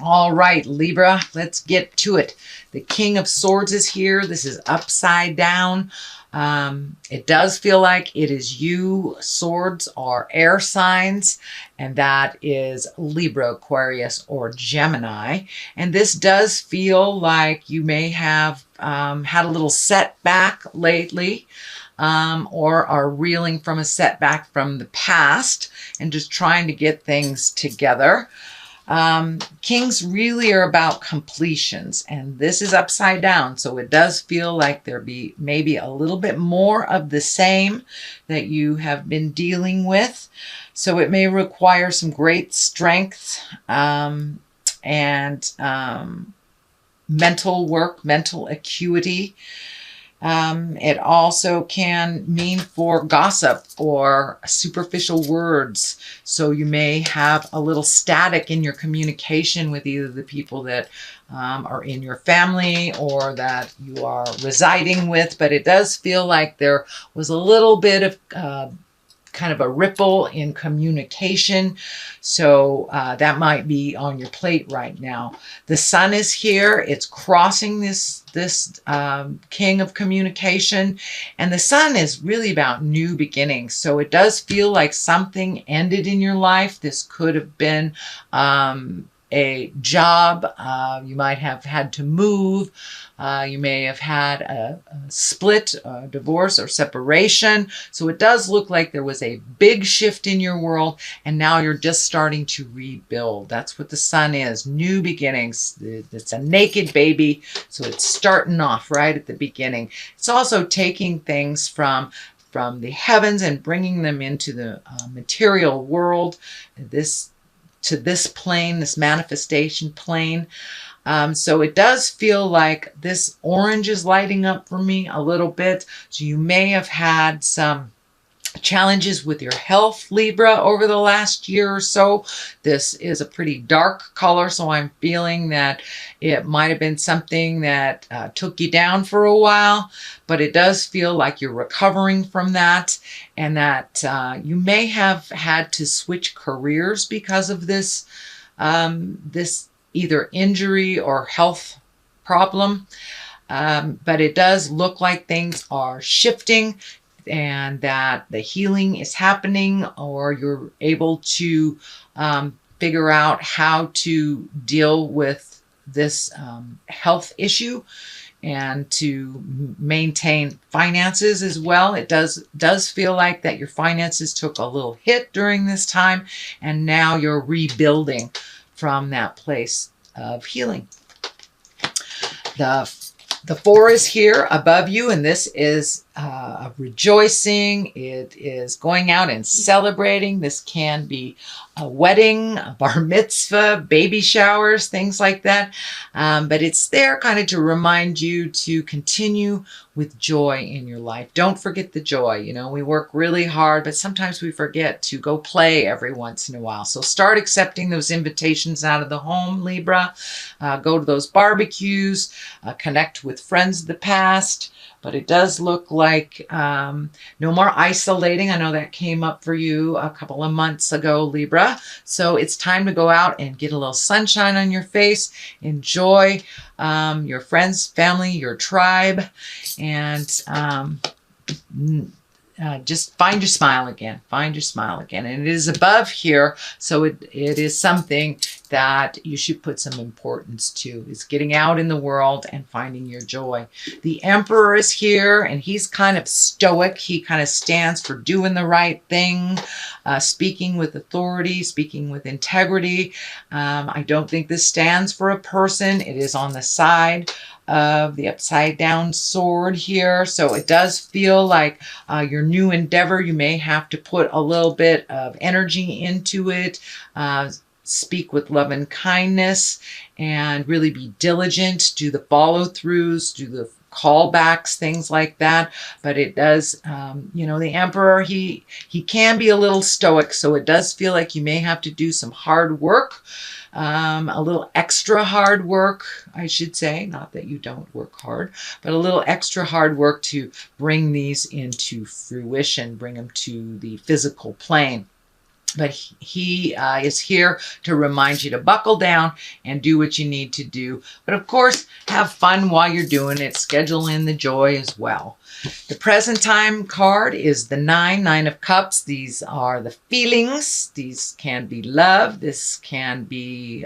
All right, Libra, let's get to it. The King of Swords is here. This is upside down. It does feel like it is you. Swords are air signs, and that is Libra, Aquarius, or Gemini. And this does feel like you may have had a little setback lately. Or are reeling from a setback from the past and just trying to get things together. Kings really are about completions, and this is upside down, so it does feel like there be maybe a little bit more of the same that you have been dealing with. So it may require some great strength and mental work, mental acuity. It also can mean for gossip or superficial words. So you may have a little static in your communication with either the people that are in your family or that you are residing with. But it does feel like there was a little bit of kind of a ripple in communication. So that might be on your plate right now. The sun is here. It's crossing this king of communication. And the sun is really about new beginnings. So it does feel like something ended in your life. This could have been a job. You might have had to move. You may have had a split, a divorce, or separation. So it does look like there was a big shift in your world, and now you're just starting to rebuild. That's what the sun is, new beginnings. It's a naked baby, so it's starting off right at the beginning. It's also taking things from the heavens and bringing them into the material world, to this plane, this manifestation plane. So it does feel like this orange is lighting up for me a little bit. So you may have had some challenges with your health, Libra, over the last year or so. This is a pretty dark color, so I'm feeling that it might have been something that took you down for a while, but it does feel like you're recovering from that, and that you may have had to switch careers because of this, this either injury or health problem. But it does look like things are shifting, and that the healing is happening, or you're able to figure out how to deal with this health issue and to maintain finances as well. It does feel like that your finances took a little hit during this time, and now you're rebuilding from that place of healing. The 4 is here above you, and this is rejoicing. It is going out and celebrating. This can be a wedding, a bar mitzvah, baby showers, things like that. But it's there kind of to remind you to continue with joy in your life. Don't forget the joy. You know, we work really hard, but sometimes we forget to go play every once in a while. So start accepting those invitations out of the home, Libra. Go to those barbecues, connect with friends of the past. But it does look like no more isolating. I know that came up for you a couple of months ago, Libra. So it's time to go out and get a little sunshine on your face. Enjoy your friends, family, your tribe, and just find your smile again. Find your smile again. And it is above here, so it is something that you should put some importance to. It's getting out in the world and finding your joy. The Emperor is here, and he's kind of stoic. He kind of stands for doing the right thing, speaking with authority, speaking with integrity. I don't think this stands for a person. It is on the side of the upside down sword here. So it does feel like your new endeavor, you may have to put a little bit of energy into it, speak with love and kindness, and really be diligent, do the follow-throughs, do the callbacks, things like that. But it does, you know, the Emperor, he can be a little stoic, so it does feel like you may have to do some hard work, a little extra hard work, I should say. Not that you don't work hard, but a little extra hard work to bring these into fruition, bring them to the physical plane. But he is here to remind you to buckle down and do what you need to do. But of course, have fun while you're doing it. Schedule in the joy as well. The present time card is the Nine of Cups. These are the feelings. These can be love. This can be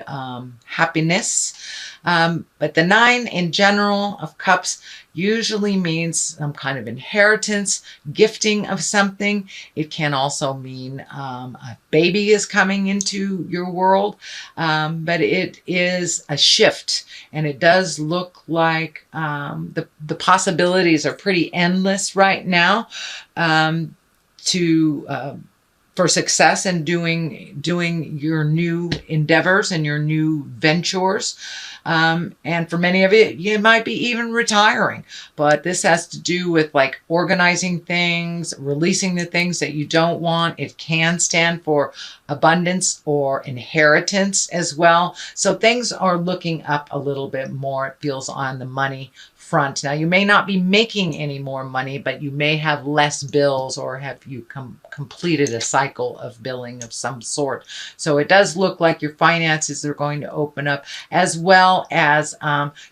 happiness. But the 9 in general of Cups usually means some kind of inheritance, gifting of something. It can also mean a baby is coming into your world, but it is a shift, and it does look like the possibilities are pretty endless right now for success in doing your new endeavors and your new ventures. And for many of you might be even retiring, but this has to do with like organizing things, releasing the things that you don't want. It can stand for abundance or inheritance as well. So things are looking up a little bit more, it feels, on the money front. Now, you may not be making any more money, but you may have less bills, or have you completed a cycle of billing of some sort. So it does look like your finances are going to open up, as well as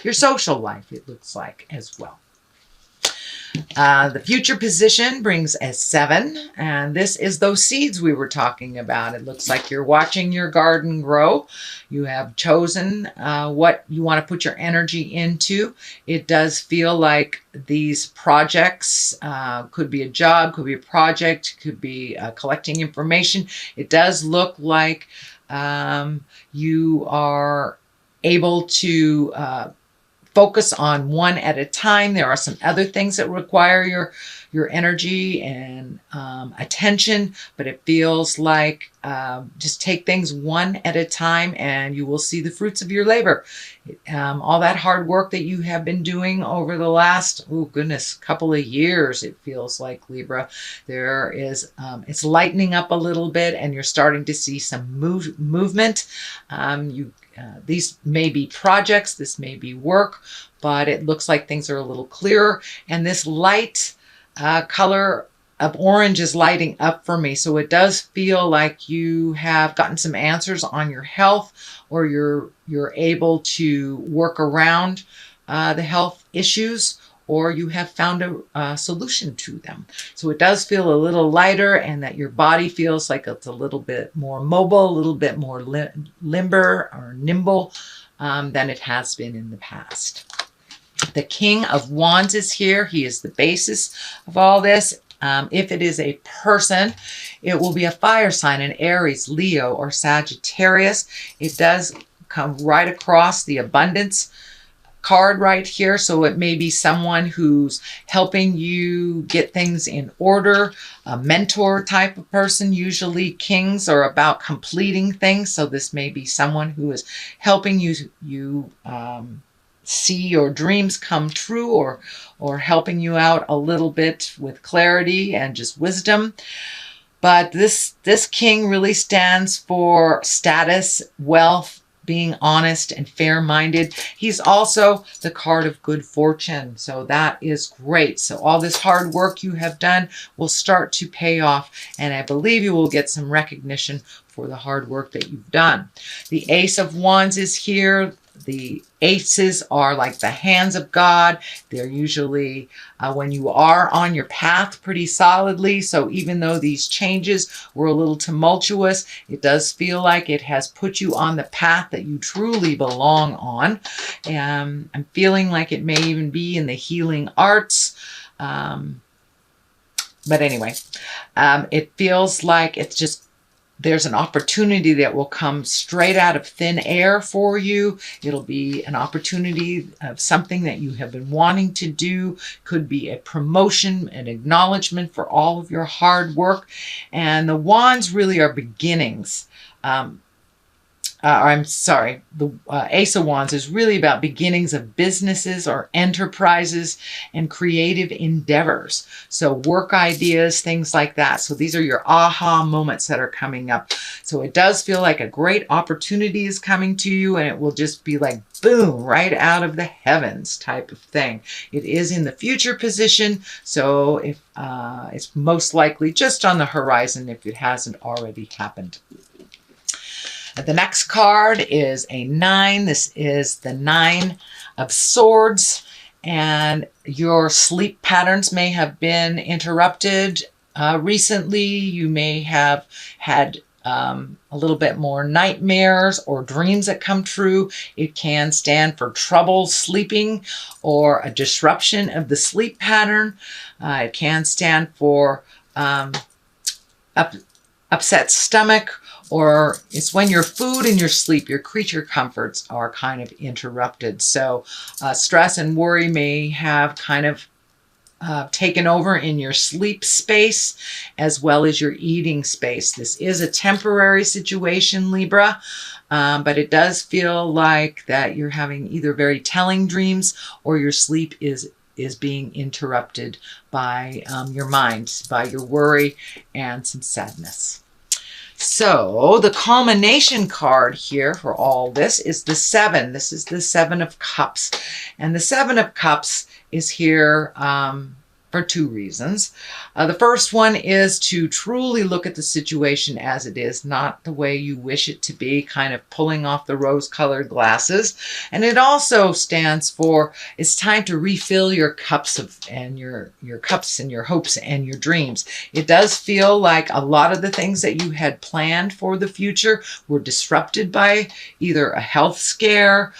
your social life, it looks like, as well. The future position brings a 7, and this is those seeds we were talking about. It looks like you're watching your garden grow. You have chosen what you want to put your energy into. It does feel like these projects could be a job, could be a project, could be collecting information. It does look like you are able to focus on one at a time. There are some other things that require your energy and attention, but it feels like just take things one at a time and you will see the fruits of your labor. All that hard work that you have been doing over the last, oh goodness, couple of years, it feels like, Libra, there is, it's lightening up a little bit, and you're starting to see some movement. These may be projects, this may be work, but it looks like things are a little clearer. And this light color of orange is lighting up for me. So it does feel like you have gotten some answers on your health, or you're able to work around the health issues, or you have found a solution to them. So it does feel a little lighter, and that your body feels like it's a little bit more mobile, a little bit more limber or nimble than it has been in the past. The King of Wands is here. He is the basis of all this. If it is a person, it will be a fire sign, an Aries, Leo, or Sagittarius. It does come right across the abundance card right here. So it may be someone who's helping you get things in order, a mentor type of person. Usually kings are about completing things. So this may be someone who is helping you see your dreams come true, or helping you out a little bit with clarity and just wisdom. But this king really stands for status, wealth, being honest and fair-minded. He's also the card of good fortune. So that is great. So all this hard work you have done will start to pay off, and I believe you will get some recognition for the hard work that you've done. The Ace of Wands is here. The aces are like the hands of God. They're usually when you are on your path pretty solidly. So even though these changes were a little tumultuous, it does feel like it has put you on the path that you truly belong on. I'm feeling like it may even be in the healing arts. But anyway, it feels like it's just, there's an opportunity that will come straight out of thin air for you. It'll be an opportunity of something that you have been wanting to do. Could be a promotion, an acknowledgement for all of your hard work. And the wands really are beginnings. I'm sorry, the Ace of Wands is really about beginnings of businesses or enterprises and creative endeavors. So work ideas, things like that. So these are your aha moments that are coming up. So it does feel like a great opportunity is coming to you, and it will just be like, boom, right out of the heavens type of thing. It is in the future position, so if it's most likely just on the horizon if it hasn't already happened. The next card is a 9. This is the 9 of Swords, and your sleep patterns may have been interrupted recently. You may have had a little bit more nightmares or dreams that come true. It can stand for trouble sleeping or a disruption of the sleep pattern. It can stand for upset stomach, or it's when your food and your sleep, your creature comforts are kind of interrupted. So stress and worry may have kind of taken over in your sleep space as well as your eating space. This is a temporary situation, Libra, but it does feel like that you're having either very telling dreams or your sleep is being interrupted by your mind, by your worry and some sadness. So the culmination card here for all this is the 7. This is the 7 of Cups. And the 7 of Cups is here for 2 reasons. The first one is to truly look at the situation as it is, not the way you wish it to be, kind of pulling off the rose-colored glasses. And it also stands for it's time to refill your cups and your cups and your hopes and your dreams. It does feel like a lot of the things that you had planned for the future were disrupted by either a health scare,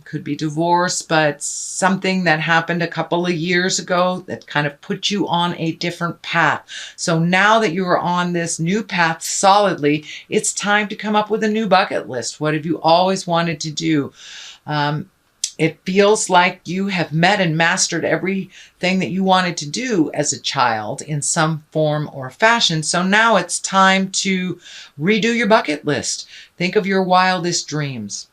could be divorce, but something that happened a couple of years ago that kind of put you on a different path. So now that you are on this new path solidly, it's time to come up with a new bucket list. What have you always wanted to do? It feels like you have met and mastered everything that you wanted to do as a child in some form or fashion. So now it's time to redo your bucket list. Think of your wildest dreams.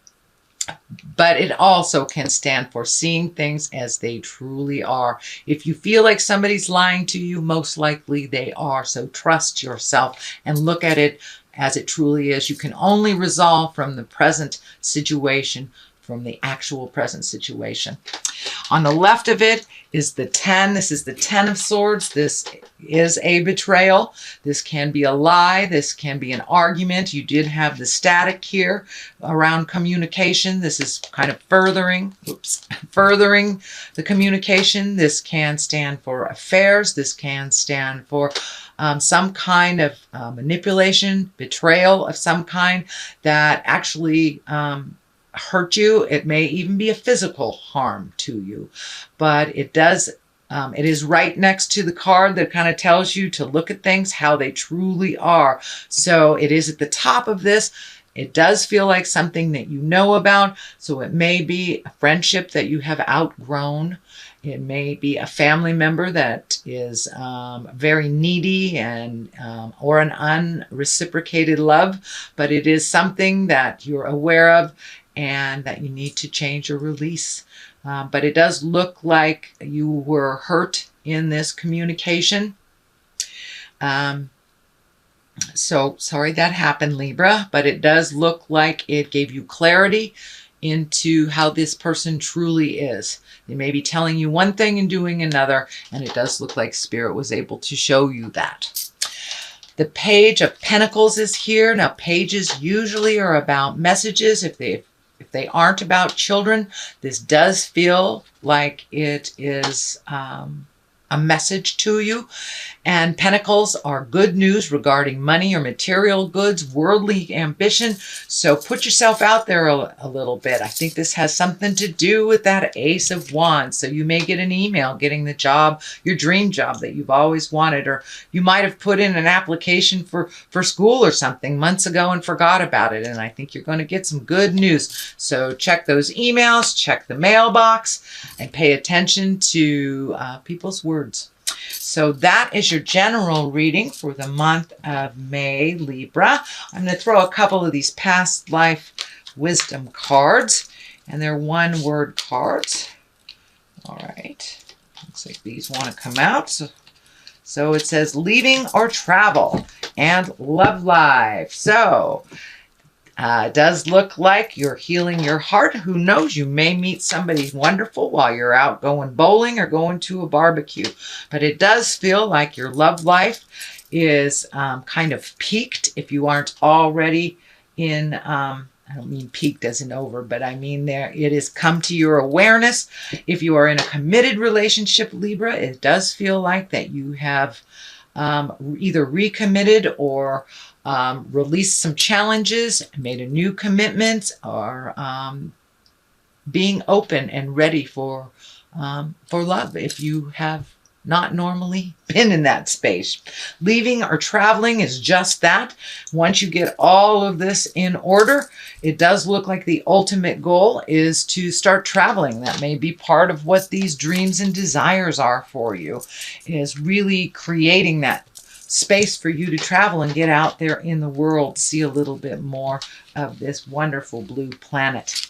But it also can stand for seeing things as they truly are. If you feel like somebody's lying to you, most likely they are. So trust yourself and look at it as it truly is. You can only resolve from the present situation, from the actual present situation. On the left of it is the 10. This is the 10 of Swords. This is a betrayal. This can be a lie. This can be an argument. You did have the static here around communication. This is kind of furthering the communication. This can stand for affairs. This can stand for some kind of manipulation, betrayal of some kind that actually hurt you. It may even be a physical harm to you, but it does, it is right next to the card that kind of tells you to look at things how they truly are. So it is at the top of this. It does feel like something that you know about. So it may be a friendship that you have outgrown. It may be a family member that is very needy and or an unreciprocated love, but it is something that you're aware of and that you need to change or release. But it does look like you were hurt in this communication. So sorry that happened, Libra, but it does look like it gave you clarity into how this person truly is. They may be telling you one thing and doing another, and it does look like Spirit was able to show you that. The Page of Pentacles is here. Now, pages usually are about messages. If they aren't about children, this does feel like it is a message to you. And pentacles are good news regarding money or material goods, worldly ambition. So put yourself out there a little bit. I think this has something to do with that Ace of Wands. So you may get an email getting the job, your dream job that you've always wanted, or you might have put in an application for school or something months ago and forgot about it. And I think you're going to get some good news. So check those emails, check the mailbox, and pay attention to people's words. So that is your general reading for the month of May, Libra. I'm going to throw a couple of these past life wisdom cards, and they're one-word cards. All right. Looks like these want to come out. So it says leaving or travel and love life. So it does look like you're healing your heart. Who knows? You may meet somebody wonderful while you're out going bowling or going to a barbecue. But it does feel like your love life is kind of peaked if you aren't already in, I don't mean peaked as in over, but I mean there it has come to your awareness. If you are in a committed relationship, Libra, it does feel like that you have either recommitted or released some challenges, made a new commitment, or being open and ready for love if you have not normally been in that space. Leaving or traveling is just that. Once you get all of this in order, it does look like the ultimate goal is to start traveling. That may be part of what these dreams and desires are for you, is really creating that space for you to travel and get out there in the world, see a little bit more of this wonderful blue planet.